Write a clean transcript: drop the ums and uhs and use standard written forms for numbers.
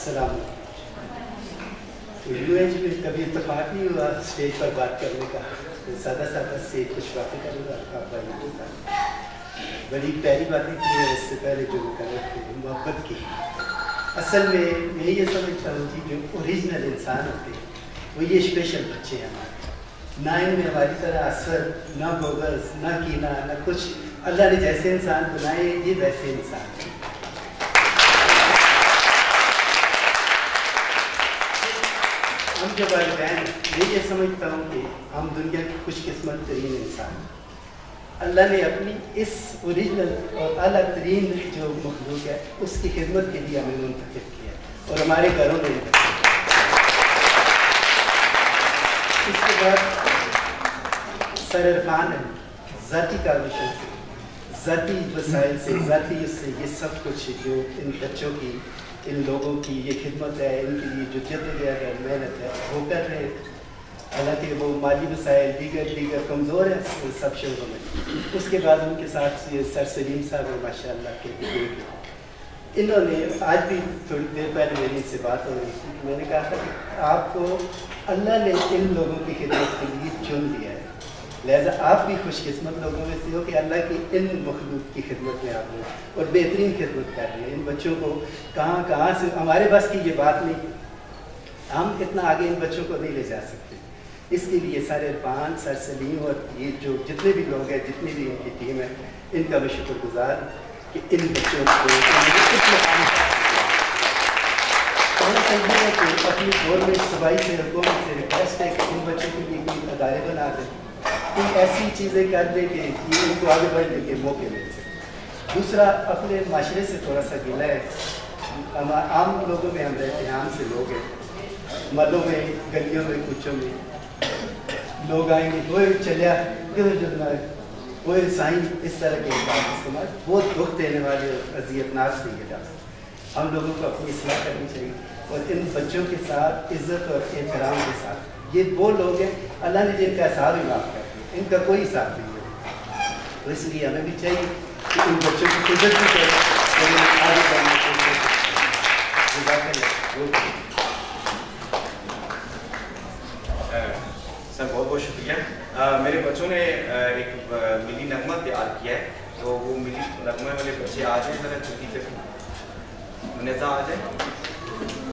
السلام UH میں کبھی اتفاق نہیں ہوا اسٹیج پر بات کرنے کا. سادہ سادہ سے کچھ باتیں کروں گا آپ کا. بڑی پیاری باتیں کی ہیں اس سے پہلے جو مقرر تھے محبت کی. اصل میں میں یہ سمجھتا ہوں کہ جو اوریجنل انسان ہوتے ہیں وہ یہ اسپیشل بچے ہیں ہمارے. نہ ان میں ہماری طرح اثر، نہ بغض، نہ کینہ، نہ کچھ. اللہ نے جیسے انسان بنائے یہ ویسے انسان ہیں. ہم جو والدین میں یہ سمجھتا ہوں کہ ہم دنیا کی خوش قسمت ترین انسان ہیں. اللہ نے اپنی اس اوریجنل اور اعلیٰ ترین جو مخلوق ہے اس کی خدمت کے لیے ہمیں منتخب کیا اور ہمارے گھروں میں منتخب کیا. اس کے بعد سر عرفان ہے ذاتی کاوشوں سے، ذاتی وسائل سے، ذاتی اس سے یہ سب کچھ جو ان بچوں کی، ان لوگوں کی یہ خدمت ہے، ان کے لیے جو جدوجہد ہے، محنت ہے وہ کر رہے. حالانکہ وہ مالی وسائل دیگر کمزور ہیں سب شعبوں میں. اس کے بعد ان کے ساتھ سر سلیم صاحب ہیں ماشاء اللہ کے بزرگ. انہوں نے آج بھی تھوڑی دیر پہلے میری ان سے بات ہو رہی تھی. میں نے کہا تھا کہ آپ کو اللہ نے ان لوگوں کی خدمت کے لیے چن لیا ہے، لہٰذا آپ بھی خوش قسمت لوگوں میں سے ہو کہ اللہ کی ان مخلوق کی خدمت میں آپ ہو اور بہترین خدمت کر رہے ہیں. ان بچوں کو کہاں سے، ہمارے بس کی یہ بات نہیں، ہم اتنا آگے ان بچوں کو نہیں لے جا سکتے. اس کے لیے سر عرفان، سر سلیم اور یہ جو جتنے بھی لوگ ہیں، جتنی بھی ان کی ٹیم ہے، ان کا میں شکر گزار کہ ان بچوں کو اپنی گورنمنٹ صوبائی سے، حکومت سے ریکویسٹ ہے کہ ان بچوں کے لیے کوئی ادارے بنا دیں، کوئی ایسی چیزیں کر دیں کہ یہ ان کو آگے بڑھنے کے موقع مل سکے. دوسرا، اپنے معاشرے سے تھوڑا سا گلہ ہے. عام لوگوں میں ہم رہتے ہیں، عام سے لوگ ہیں، مدوں میں، گلیوں میں، کوچوں میں لوگ آئیں گے، وہ چلیا وہ سائن، اس طرح کے الفاظ استعمال بہت دکھ دینے والے اور اذیت ناک سے یہ ڈال. ہم لوگوں کو اپنی اصلاح کرنی چاہیے اور ان بچوں کے ساتھ عزت اور احترام کے ساتھ. یہ وہ لوگ ہیں اللہ نے جن کا حساب ہی معاف کر دیا، ان کا کوئی حساب نہیں ہے. تو اس لیے ہمیں بھی چاہیے کہ ان بچوں کی عزت بھی کریں اور انہیں آگے بڑھنے کے لیے سر بہت بہت شکریہ. میرے بچوں نے ایک ملی نغمہ تیار کیا ہے، تو وہ ملی نغمے والے بچے آ جائیں ذرا جلدی سے، منیزہ آ جائیں.